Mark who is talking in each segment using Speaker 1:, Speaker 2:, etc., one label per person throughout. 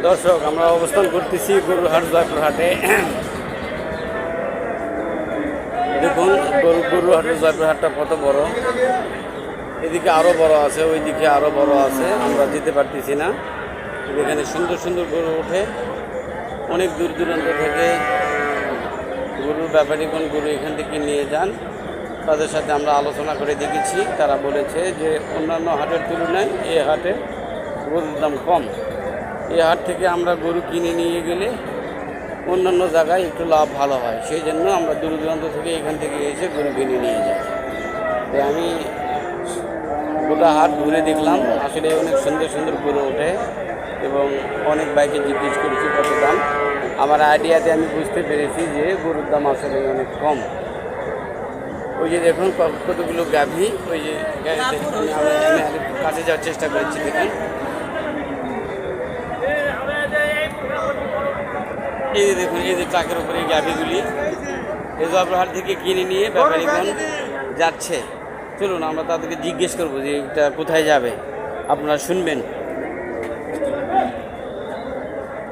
Speaker 1: দর্শক, আমরা অবস্থান করতেছি গরুরহাট জয়পুরহাটে। দেখুন গরুরহাটের জয়পুরহাটটা কত বড়। এদিকে আরও বড় আছে, ওইদিকে আরও বড় আছে, আমরা যেতে পারতেছি না। এখানে সুন্দর সুন্দর গরু ওঠে, অনেক দূর দূরান্ত থেকে গরুর ব্যাপারীগণ গরু এখান থেকে নিয়ে যান। তাদের সাথে আমরা আলোচনা করে দেখেছি, তারা বলেছে যে অন্যান্য হাটের তুলনায় এই হাটে গরুর দাম কম। এই হাট থেকে আমরা গরু কিনে নিয়ে গেলে অন্যান্য জায়গায় একটু লাভ ভালো হয়, সেই জন্য আমরা দূর দূরান্ত থেকে এখান থেকে এসে গরু কিনে নিয়ে যাই। আমি গোটা হাট ঘুরে দেখলাম, আসলে অনেক সুন্দর সুন্দর গরু ওঠে এবং অনেক বাইকে জিজ্ঞেস করেছি কত দাম। আমার আইডিয়াতে আমি বুঝতে পেরেছি যে গরুর দাম আসলে অনেক কম। ওই যে দেখুন কতগুলো গাভী, ওই যে গাড়িতে আমি কাছে যাওয়ার চেষ্টা করেছি। দেখুন এই যে দেখুন, এই যে ট্রাকের উপরে এই গাভীগুলি এই জয়পুরহাট থেকে কিনে নিয়ে ব্যাপারীগণ যাচ্ছে। চলুন আমরা তাদেরকে জিজ্ঞেস করবো যে এটা কোথায় যাবে, আপনারা শুনবেন।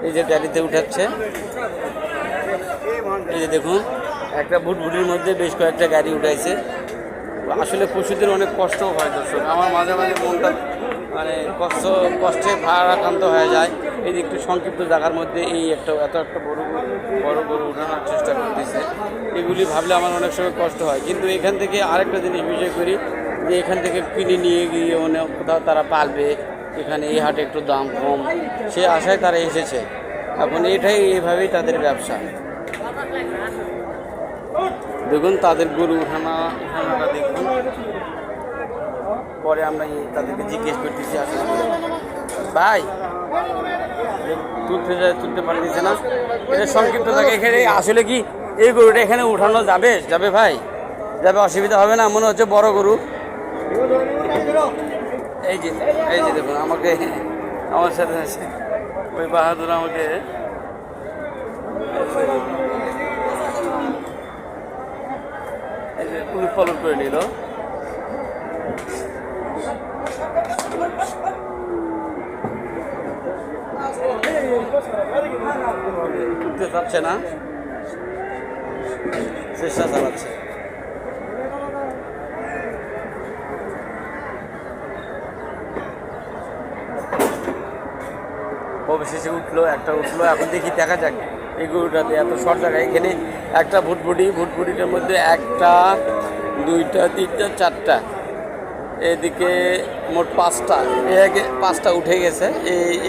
Speaker 1: এই যে গাড়িতে উঠাচ্ছে, এই যে দেখুন একটা ভুটভুটির মধ্যে বেশ কয়েকটা গাড়ি উঠাইছে। আসলে পশুদের অনেক কষ্ট হয় দর্শক, আমার মাঝে মাঝে মনটা মানে কষ্টে ভারাক্রান্ত হয়ে যায়। এই যে একটু সংক্ষিপ্ত জায়গার মধ্যে এই এত একটা বড় গরু উঠানোর চেষ্টা করতেছে, এগুলি ভাবলে আমার অনেক সময় কষ্ট হয়। কিন্তু এখান থেকে আরেকটা জিনিস বিষয় করি যে এখান থেকে কিনে নিয়ে গিয়ে অনেক কোথাও তারা পালবে, এখানে এই হাটে একটু দাম কম, সে আশায় তারা এসেছে। এখন এইভাবেই তাদের ব্যবসা। দেখুন তাদের গরু উঠানোটা দেখুন। পরে আমরা তাদেরকে জিজ্ঞেস করতেছি, আসলে ভাই তুলতে পারতেছে না, এটা সংক্ষিপ্ত থাকে এখানে। আসলে কি এই গরুটা এখানে উঠানো যাবে ভাই? যাবে, অসুবিধা হবে না? মনে হচ্ছে বড় গরু। এই যে দেখুন আমার সাথে আছে ওই বাহাদুর, আমাকে ফলো করে নিল। উঠতে চাচ্ছে না, চেষ্টা চালাচ্ছে। অবশেষে একটা উঠলো। এখন দেখি, দেখা যাক এই গরুটাতে এত শর্ট জায়গায়। এখানে একটা ভুটভুটিটার মধ্যে একটা, দুইটা, তিনটা, চারটা, এদিকে মোট পাঁচটা উঠে গেছে। এই